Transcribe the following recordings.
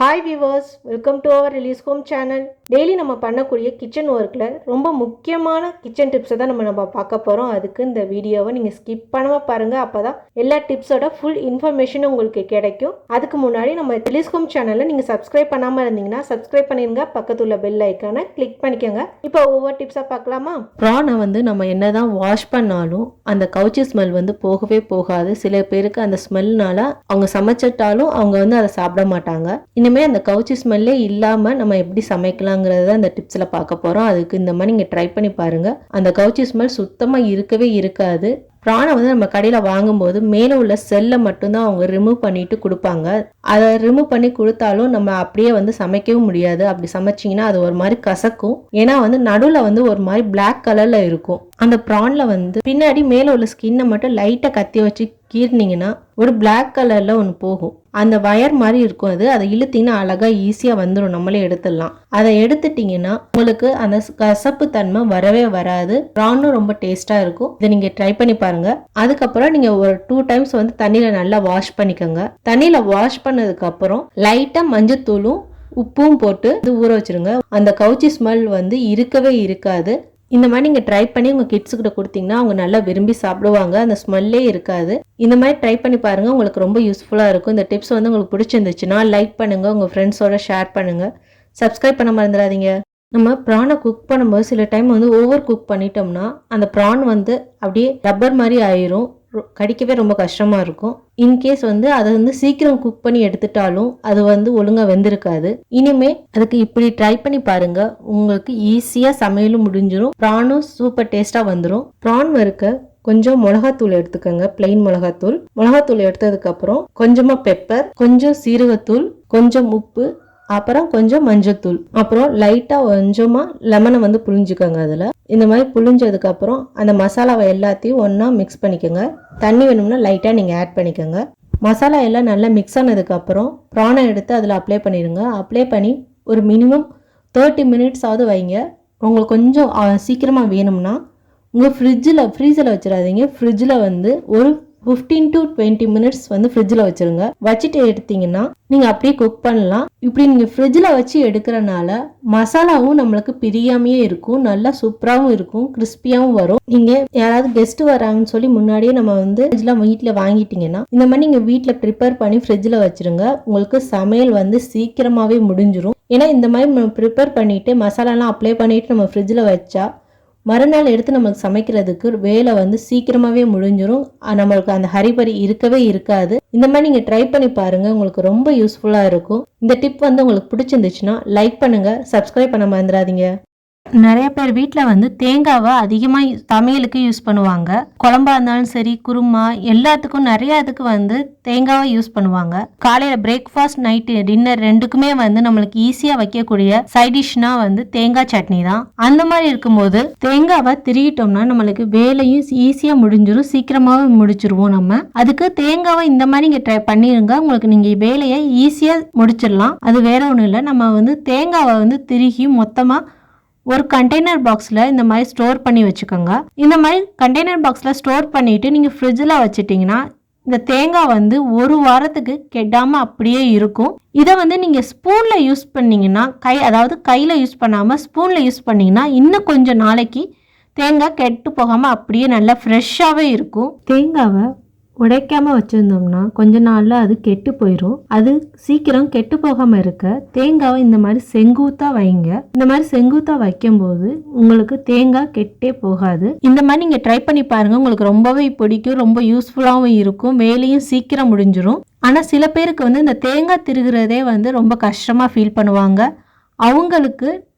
Hi viewers, welcome to our Relish Home channel. Daily நம்ம பண்ணக்கூடிய kitchen ஒர்க்கில் ரொம்ப முக்கியமான கிச்சன் டிப்ஸை தான் நம்ம பார்க்க போகிறோம். அதுக்கு இந்த வீடியோவை நீங்கள் ஸ்கிப் பண்ணாமல் பாருங்கள். அப்போ தான் எல்லா டிப்ஸோட ஃபுல் இன்ஃபர்மேஷனும் உங்களுக்கு கிடைக்கும். அதுக்கு முன்னாடி நம்ம ரிலீஸ் ஹோம் சேனலில் நீங்கள் சப்ஸ்கிரைப் பண்ணாமல் இருந்தீங்கன்னா சப்ஸ்கிரைப் பண்ணிடுங்க. பக்கத்தில் உள்ள பெல் ஐக்கானை கிளிக் பண்ணிக்கோங்க. இப்போ ஒவ்வொரு டிப்ஸாக பார்க்கலாமா? ப்ரானை நம்ம என்ன தான் வாஷ் பண்ணாலும் அந்த கவுச்சி ஸ்மெல் போகவே போகாது. சில பேருக்கு அந்த ஸ்மெல்னால அவங்க சமைச்சிட்டாலும் அவங்க அதை சாப்பிட மாட்டாங்க. இனிமேல் அந்த கவுச்சி ஸ்மெல்லே இல்லாமல் நம்ம எப்படி சமைக்கலாங்கிறத அந்த டிப்ஸில் பார்க்க போகிறோம். அதுக்கு இந்த மாதிரி நீங்கள் ட்ரை பண்ணி பாருங்கள். அந்த கவுச்சி ஸ்மெல் சுத்தமாக இருக்கவே இருக்காது. ப்ரானை நம்ம கடையில் வாங்கும்போது மேலே உள்ள செல்லை மட்டும்தான் அவங்க ரிமூவ் பண்ணிட்டு கொடுப்பாங்க. அதை ரிமூவ் பண்ணி கொடுத்தாலும் நம்ம அப்படியே சமைக்கவும் முடியாது. அப்படி சமைச்சிங்கன்னா அது ஒரு மாதிரி கசக்கும். ஏன்னா நடுவில் ஒரு மாதிரி பிளாக் கலரில் இருக்கும். அந்த ப்ரானில் பின்னாடி மேலே உள்ள ஸ்கின்னை மட்டும் லைட்டாக கத்தி வச்சு கீறினீங்கன்னா ஒரு பிளாக் கலரில் ஒன்று போகும். அந்த வயர் மாதிரி இருக்கும். அதை இழுத்தீங்கன்னா அழகாக ஈஸியாக வந்துடும். நம்மளே எடுத்துடலாம். அதை எடுத்துட்டிங்கன்னா உங்களுக்கு அந்த கசப்பு தன்மை வரவே வராது. ப்ரானும் ரொம்ப டேஸ்ட்டாக இருக்கும். இதை நீங்கள் ட்ரை பண்ணி பாருங்க. அதுக்கப்புறம் நீங்கள் ஒரு 2 டைம்ஸ் தண்ணியில் நல்லா வாஷ் பண்ணிக்கோங்க. தண்ணியில் வாஷ் பண்ணதுக்கு அப்புறம் லைட்டாக மஞ்சத்தூளும் உப்பும் போட்டு ஊற வச்சிருங்க. அந்த கவுச்சி ஸ்மெல் இருக்கவே இருக்காது. இந்த மாதிரி நீங்கள் ட்ரை பண்ணி உங்கள் கிட்ஸுக்கிட்ட கொடுத்தீங்கன்னா அவங்க நல்லா விரும்பி சாப்பிடுவாங்க. அந்த ஸ்மெல்லே இருக்காது. இந்த மாதிரி ட்ரை பண்ணி பாருங்கள். உங்களுக்கு ரொம்ப யூஸ்ஃபுல்லாக இருக்கும். இந்த டிப்ஸ் உங்களுக்கு பிடிச்சிருந்துச்சுன்னா லைக் பண்ணுங்கள், உங்கள் ஃப்ரெண்ட்ஸோட ஷேர் பண்ணுங்கள், சப்ஸ்கிரைப் பண்ண மறந்துடாதீங்க. நம்ம ப்ரானை குக் பண்ணும்போது சில டைம் ஓவர் குக் பண்ணிட்டோம்னா அந்த ப்ரான் அப்படியே ரப்பர் மாதிரி ஆயிரும். கடிக்கவே ரொம்ப கஷ்டமாக இருக்கும். இன்கேஸ் அதை சீக்கிரம் குக் பண்ணி எடுத்துட்டாலும் அது ஒழுங்காக வெந்திருக்காது. இனிமே அதுக்கு இப்படி ட்ரை பண்ணி பாருங்க. உங்களுக்கு ஈஸியாக சமையலும் முடிஞ்சிடும், ப்ரானும் சூப்பர் டேஸ்ட்டாக வந்துடும். ப்ரான் வறுக்க கொஞ்சம் மிளகாத்தூள் எடுத்துக்கோங்க. பிளெயின் மிளகாத்தூள் எடுத்ததுக்கப்புறம் கொஞ்சமாக பெப்பர், கொஞ்சம் சீரகத்தூள், கொஞ்சம் உப்பு, அப்புறம் கொஞ்சம் மஞ்சத்தூள், அப்புறம் லைட்டாக கொஞ்சமாக லெமனை புழிஞ்சுக்கோங்க. அதில் இந்த மாதிரி புழிஞ்சதுக்கப்புறம் அந்த மசாலாவை எல்லாத்தையும் ஒன்றா மிக்ஸ் பண்ணிக்கோங்க. தண்ணி வேணும்னா லைட்டாக நீங்கள் ஆட் பண்ணிக்கோங்க. மசாலா எல்லாம் நல்லா மிக்ஸ் ஆனதுக்கப்புறம் ப்ரானை எடுத்து அதில் அப்ளை பண்ணிடுங்க. அப்ளை பண்ணி ஒரு மினிமம் 30 மினிட்ஸ் ஆகுது வைங்க. உங்களுக்கு கொஞ்சம் சீக்கிரமாக வேணும்னா உங்கள் ஃப்ரீசரில் வச்சிடாதீங்க. ஃப்ரிட்ஜில் ஒரு 15 to 20 மினிட்ஸ் ஃப்ரிட்ஜில் வச்சுருங்க. வச்சுட்டு எடுத்தீங்கன்னா நீங்கள் அப்படியே குக் பண்ணலாம். இப்படி நீங்கள் ஃப்ரிட்ஜில் வச்சு எடுக்கிறனால மசாலாவும் நம்மளுக்கு பிரியாமையே இருக்கும், நல்லா சூப்பராகவும் இருக்கும், கிறிஸ்பியாகவும் வரும். நீங்கள் யாராவது கெஸ்ட் வராங்கன்னு சொல்லி முன்னாடியே நம்ம ஃப்ரிட்ஜில் வீட்டில் வாங்கிட்டீங்கன்னா இந்த மாதிரி நீங்கள் வீட்டில் ப்ரிப்பேர் பண்ணி ஃப்ரிட்ஜில் வச்சுருங்க. உங்களுக்கு சமையல் சீக்கிரமாகவே முடிஞ்சிடும். ஏன்னா இந்த மாதிரி நம்ம ப்ரிப்பேர் பண்ணிவிட்டு மசாலாலாம் அப்ளை பண்ணிவிட்டு நம்ம ஃப்ரிட்ஜில் வச்சா மறுநாள் எடுத்து நம்மளுக்கு சமைக்கிறதுக்கு வேலை சீக்கிரமாகவே முடிஞ்சிடும். நம்மளுக்கு அந்த ஹரிபரி இருக்கவே இருக்காது. இந்த மாதிரி நீங்கள் ட்ரை பண்ணி பாருங்கள். உங்களுக்கு ரொம்ப யூஸ்ஃபுல்லாக இருக்கும். இந்த டிப் உங்களுக்கு பிடிச்சிருந்துச்சுன்னா லைக் பண்ணுங்கள், சப்ஸ்கிரைப் பண்ண மறந்துடாதீங்க. நிறைய பேர் வீட்டில் தேங்காவை அதிகமாக சமையலுக்கு யூஸ் பண்ணுவாங்க. குழம்பா இருந்தாலும் சரி, குருமா, எல்லாத்துக்கும் நிறைய இதுக்கு தேங்காவை யூஸ் பண்ணுவாங்க. காலையில் பிரேக்ஃபாஸ்ட், நைட்டு டின்னர் ரெண்டுக்குமே நம்மளுக்கு ஈஸியாக வைக்கக்கூடிய சைட் டிஷ்னா தேங்காய் சட்னி தான். அந்த மாதிரி இருக்கும்போது தேங்காவை திருகிட்டோம்னா நம்மளுக்கு வேலையும் ஈஸியாக முடிஞ்சிடும், சீக்கிரமாகவே முடிச்சிருவோம். நம்ம அதுக்கு தேங்காவை இந்த மாதிரி நீங்கள் ட்ரை பண்ணிருங்க. உங்களுக்கு நீங்கள் வேலையை ஈஸியாக முடிச்சிடலாம். அது வேற ஒன்றும் இல்லை. நம்ம தேங்காவை திருகி மொத்தமாக ஒரு கண்டெய்னர் பாக்ஸில் இந்த மாதிரி ஸ்டோர் பண்ணி வச்சுக்கோங்க. இந்த மாதிரி கண்டெய்னர் பாக்ஸில் ஸ்டோர் பண்ணிவிட்டு நீங்கள் ஃப்ரிட்ஜில் வச்சுட்டிங்கன்னா இந்த தேங்காய் ஒரு வாரத்துக்கு கெடாமல் அப்படியே இருக்கும். இதை நீங்கள் ஸ்பூனில் யூஸ் பண்ணிங்கன்னா அதாவது கையில் யூஸ் பண்ணாமல் ஸ்பூனில் யூஸ் பண்ணிங்கன்னா இன்னும் கொஞ்சம் நாளைக்கு தேங்காய் கெட்டு போகாமல் அப்படியே நல்லா ஃப்ரெஷ்ஷாகவே இருக்கும். தேங்காவை உடைக்காமல் வச்சுருந்தோம்னா கொஞ்ச நாளில் அது கெட்டு போயிடும். அது சீக்கிரம் கெட்டு போகாமல் இருக்க தேங்காவை இந்த மாதிரி செங்குத்தாக வைங்க. இந்த மாதிரி செங்குத்தாக வைக்கும்போது உங்களுக்கு தேங்காய் கெட்டே போகாது. இந்த மாதிரி நீங்கள் ட்ரை பண்ணி பாருங்கள். உங்களுக்கு ரொம்பவே பிடிக்கும், ரொம்ப யூஸ்ஃபுல்லாகவும் இருக்கும், வேலையும் சீக்கிரம் முடிஞ்சிடும். ஆனால் சில பேருக்கு இந்த தேங்காய் திருகிறதே ரொம்ப கஷ்டமாக ஃபீல் பண்ணுவாங்க. அவங்களுக்கு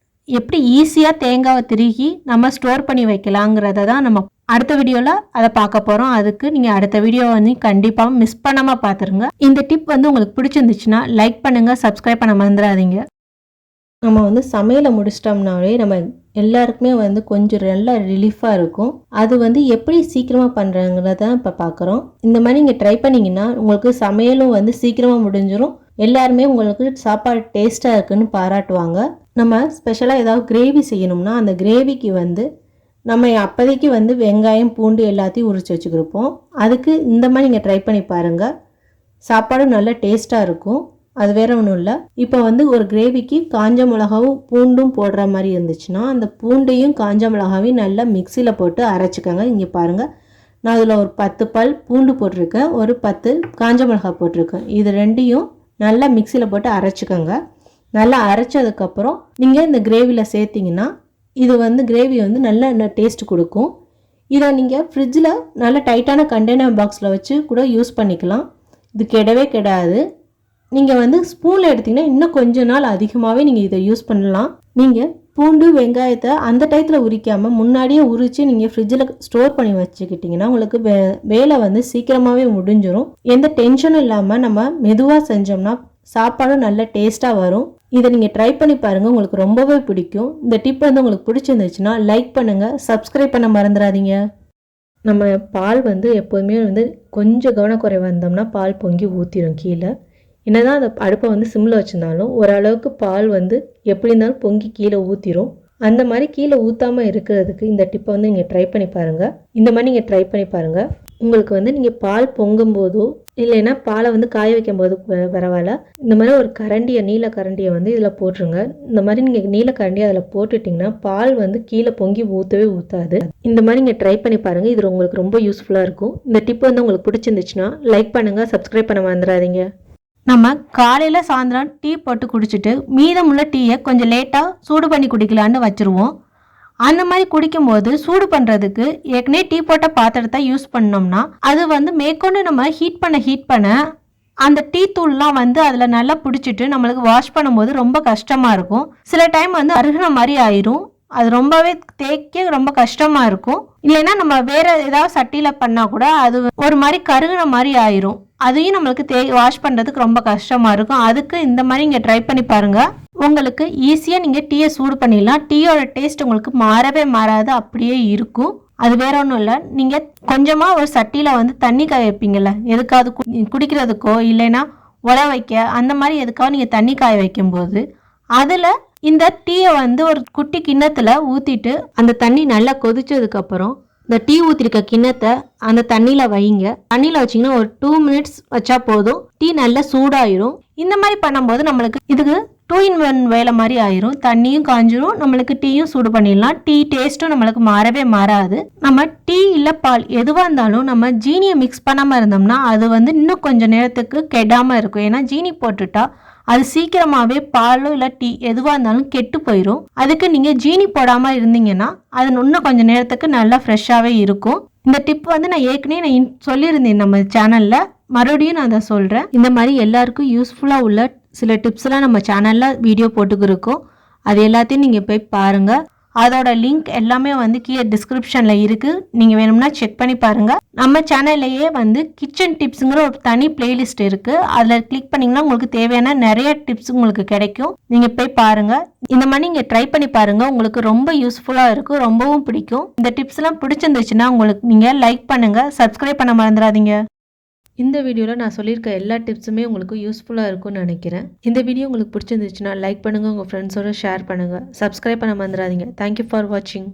எப்படி ஈஸியாக தேங்காவை திருகி நம்ம ஸ்டோர் பண்ணி வைக்கலாங்கிறத தான் நம்ம அடுத்த வீடியோவில் அதை பார்க்க போகிறோம். அதுக்கு நீங்கள் அடுத்த வீடியோ கண்டிப்பாக மிஸ் பண்ணாமல் பார்த்துருங்க. இந்த டிப் உங்களுக்கு பிடிச்சிருந்துச்சுன்னா லைக் பண்ணுங்கள், சப்ஸ்கிரைப் பண்ண மறந்துடாதீங்க. நம்ம சமையலை முடிச்சிட்டோம்னாலே நம்ம எல்லாருக்குமே கொஞ்சம் நல்லா ரிலீஃபாக இருக்கும். அது எப்படி சீக்கிரமாக பண்ணுறாங்கிறத இப்போ பார்க்குறோம். இந்த மாதிரி நீங்கள் ட்ரை பண்ணிங்கன்னா உங்களுக்கு சமையலும் சீக்கிரமாக முடிஞ்சிடும். எல்லாருமே உங்களுக்கு சாப்பாடு டேஸ்ட்டாக இருக்குன்னு பாராட்டுவாங்க. நம்ம ஸ்பெஷலாக ஏதாவது கிரேவி செய்யணும்னா அந்த கிரேவிக்கு நம்ம அப்போதைக்கு வெங்காயம், பூண்டு எல்லாத்தையும் உரித்து வச்சுக்கிருப்போம். அதுக்கு இந்த மாதிரி நீங்கள் ட்ரை பண்ணி பாருங்கள். சாப்பாடும் நல்ல டேஸ்ட்டாக இருக்கும். அது வேற ஒன்றும் இல்லை. இப்போ வந்து ஒரு கிரேவிக்கு காஞ்ச மிளகாவும் பூண்டும் போடுற மாதிரி இருந்துச்சுன்னா அந்த பூண்டையும் காஞ்ச மிளகாவையும் நல்லா மிக்சியில் போட்டு அரைச்சிக்கோங்க. இங்கே பாருங்கள், நான் அதில் ஒரு 10 பல் பூண்டு போட்டிருக்கேன், ஒரு 10 காஞ்ச மிளகாய் போட்டிருக்கேன். இது ரெண்டையும் நல்லா மிக்சியில் போட்டு அரைச்சிக்கோங்க. நல்லா அரைச்சதுக்கப்புறம் நீங்கள் இந்த கிரேவியில் சேர்த்திங்கன்னா இது வந்து கிரேவி வந்து நல்ல டேஸ்ட் கொடுக்கும். இதை நீங்கள் ஃப்ரிட்ஜில் நல்ல டைட்டான கண்டெய்னர் பாக்ஸில் வச்சு கூட யூஸ் பண்ணிக்கலாம். இது கெடவே கெடாது. நீங்கள் வந்து ஸ்பூனில் எடுத்திங்கன்னா இன்னும் கொஞ்ச நாள் அதிகமாகவே நீங்கள் இதை யூஸ் பண்ணலாம். நீங்கள் பூண்டு வெங்காயத்தை அந்த டயத்தில் உரிக்காமல் முன்னாடியே உரித்து நீங்கள் ஃப்ரிட்ஜில் ஸ்டோர் பண்ணி வச்சுக்கிட்டிங்கன்னா உங்களுக்கு வேலை வந்து சீக்கிரமாகவே முடிஞ்சிடும். எந்த டென்ஷனும் இல்லாமல் நம்ம மெதுவாக செஞ்சோம்னா சாப்பாடும் நல்ல டேஸ்ட்டாக வரும். இதை நீங்கள் ட்ரை பண்ணி பாருங்கள், உங்களுக்கு ரொம்பவே பிடிக்கும். இந்த டிப் வந்து உங்களுக்கு பிடிச்சிருந்துச்சுன்னா லைக் பண்ணுங்கள், சப்ஸ்கிரைப் பண்ண மறந்துடாதீங்க. நம்ம பால் வந்து எப்போதுமே வந்து கொஞ்சம் கவனக்குறைவாக இருந்தோம்னா பால் பொங்கி ஊற்றிடும் கீழே. என்னதான் அந்த அடுப்பை வந்து சிம்மில் வச்சுருந்தாலும் ஓரளவுக்கு பால் வந்து எப்படி இருந்தாலும் பொங்கி கீழே ஊற்றிடும். அந்த மாதிரி கீழே ஊற்றாமல் இருக்கிறதுக்கு இந்த டிப்பை வந்து நீங்கள் ட்ரை பண்ணி பாருங்கள். இந்த மாதிரி நீங்கள் ட்ரை பண்ணி பாருங்கள். உங்களுக்கு வந்து நீங்கள் பால் பொங்கும் போதோ இல்லைன்னா பாலை வந்து காய வைக்கும் போது பரவாயில்ல, இந்த மாதிரி ஒரு கரண்டியை நீல கரண்டியை வந்து இதில் போட்டுருங்க. இந்த மாதிரி நீங்கள் நீல கரண்டியை அதில் போட்டுட்டிங்கன்னா பால் வந்து கீழே பொங்கி ஊற்றவே ஊற்றாது. இந்த மாதிரி நீங்கள் ட்ரை பண்ணி பாருங்கள், இது உங்களுக்கு ரொம்ப யூஸ்ஃபுல்லாக இருக்கும். இந்த டிப் வந்து உங்களுக்கு பிடிச்சிருந்துச்சுன்னா லைக் பண்ணுங்கள், சப்ஸ்கிரைப் பண்ண மறந்துடாதீங்க. நம்ம காலையில் சாயந்தரம் டீ போட்டு குடிச்சிட்டு மீதமுள்ள டீயை கொஞ்சம் லேட்டாக சூடு பண்ணி குடிக்கலான்னு வச்சுருவோம். அந்த மாதிரி குடிக்கும்போது சூடு பண்ணுறதுக்கு ஏற்கனவே டீ போட்ட பாத்திரத்தை யூஸ் பண்ணோம்னா அது வந்து மேற்கொண்டு நம்ம ஹீட் பண்ண அந்த டீ தூள்லாம் வந்து அதில் நல்லா பிடிச்சிட்டு நம்மளுக்கு வாஷ் பண்ணும்போது ரொம்ப கஷ்டமாக இருக்கும். சில டைம் வந்து அருகின மாதிரி ஆயிரும், அது ரொம்பவே தேய்க்க ரொம்ப கஷ்டமாக இருக்கும். இல்லைன்னா நம்ம வேற ஏதாவது சட்டியில் பண்ணால் கூட அது ஒரு மாதிரி கருகின மாதிரி ஆயிரும், அதையும் நம்மளுக்கு வாஷ் பண்ணுறதுக்கு ரொம்ப கஷ்டமாக இருக்கும். அதுக்கு இந்த மாதிரி இங்கே ட்ரை பண்ணி பாருங்கள், உங்களுக்கு ஈஸியாக நீங்கள் டீயை சூடு பண்ணிடலாம். டீயோட டேஸ்ட் உங்களுக்கு மாறவே மாறாது, அப்படியே இருக்கும். அது வேற ஒன்றும் இல்லை, நீங்கள் கொஞ்சமாக ஒரு சட்டியில் வந்து தண்ணி காய வைப்பீங்கள்ல, எதுக்காவது குடிக்கிறதுக்கோ இல்லைன்னா உல வைக்க அந்த மாதிரி எதுக்காவது நீங்கள் தண்ணி காய வைக்கும்போது அதில் இந்த டீயை வந்து ஒரு குட்டி கிண்ணத்தில் ஊற்றிட்டு அந்த தண்ணி நல்லா கொதிச்சதுக்கப்புறம் இந்த டீ ஊற்றிருக்க கிண்ணத்தை அந்த தண்ணியில் வைங்க. தண்ணியில் வச்சிங்கன்னா ஒரு 2 மினிட்ஸ் வச்சா போதும், டீ நல்லா சூடாயிரும். இந்த மாதிரி பண்ணும்போது நம்மளுக்கு இதுக்கு 2 in 1 வேலை மாதிரி ஆயிரும். தண்ணியும் காஞ்சிரும், நம்மளுக்கு டீயும் சூடு பண்ணிடலாம். டீ டேஸ்ட்டும் நம்மளுக்கு மாறவே மாறாது. நம்ம டீ இல்லை பால் எதுவாக இருந்தாலும் நம்ம ஜீனியை மிக்ஸ் பண்ணாமல் இருந்தோம்னா அது வந்து இன்னும் கொஞ்சம் நேரத்துக்கு கெடாமல் இருக்கும். ஏன்னா ஜீனி போட்டுட்டா அது சீக்கிரமாகவே பாலோ இல்லை டீ எதுவாக இருந்தாலும் கெட்டு போயிடும். அதுக்கு நீங்கள் ஜீனி போடாமல் இருந்தீங்கன்னா அது இன்னும் கொஞ்சம் நேரத்துக்கு நல்லா ஃப்ரெஷ்ஷாகவே இருக்கும். இந்த டிப் வந்து நான் ஏற்கனவே சொல்லியிருந்தேன் நம்ம சேனலில், மறுபடியும் நான் அதை சொல்கிறேன். இந்த மாதிரி எல்லாருக்கும் யூஸ்ஃபுல்லாக உள்ள சில டிப்ஸ்லாம் நம்ம சேனலில் வீடியோ போட்டுக்கிருக்கோம். அது எல்லாத்தையும் நீங்கள் போய் பாருங்கள். அதோட லிங்க் எல்லாமே வந்து கீழே டிஸ்கிரிப்ஷனில் இருக்குது, நீங்கள் வேணும்னா செக் பண்ணி பாருங்கள். நம்ம சேனல்லையே வந்து கிச்சன் டிப்ஸுங்கிற ஒரு தனி பிளேலிஸ்ட் இருக்குது, அதில் கிளிக் பண்ணிங்கன்னா உங்களுக்கு தேவையான நிறைய டிப்ஸ் உங்களுக்கு கிடைக்கும். நீங்கள் போய் பாருங்கள். இந்த மாதிரி நீங்கள் ட்ரை பண்ணி பாருங்கள், உங்களுக்கு ரொம்ப யூஸ்ஃபுல்லாக இருக்கும், ரொம்பவும் பிடிக்கும். இந்த டிப்ஸ்லாம் பிடிச்சிருந்துச்சுன்னா உங்களுக்கு நீங்கள் லைக் பண்ணுங்கள், சப்ஸ்கிரைப் பண்ண மறந்துடாதீங்க. இந்த வீடியோவில் நான் சொல்லியிருக்க எல்லா டிப்ஸுமே உங்களுக்கு யூஸ்ஃபுல்லாக இருக்கும்னு நினைக்கிறேன். இந்த வீடியோ உங்களுக்கு பிடிச்சிருந்துச்சுன்னா லைக் பண்ணுங்கள், உங்கள் ஃப்ரெண்ட்ஸோட ஷேர் பண்ணுங்கள், சப்ஸ்கிரைப் பண்ண மறந்துடாதீங்க. தேங்க்யூ ஃபார் வாட்சிங்.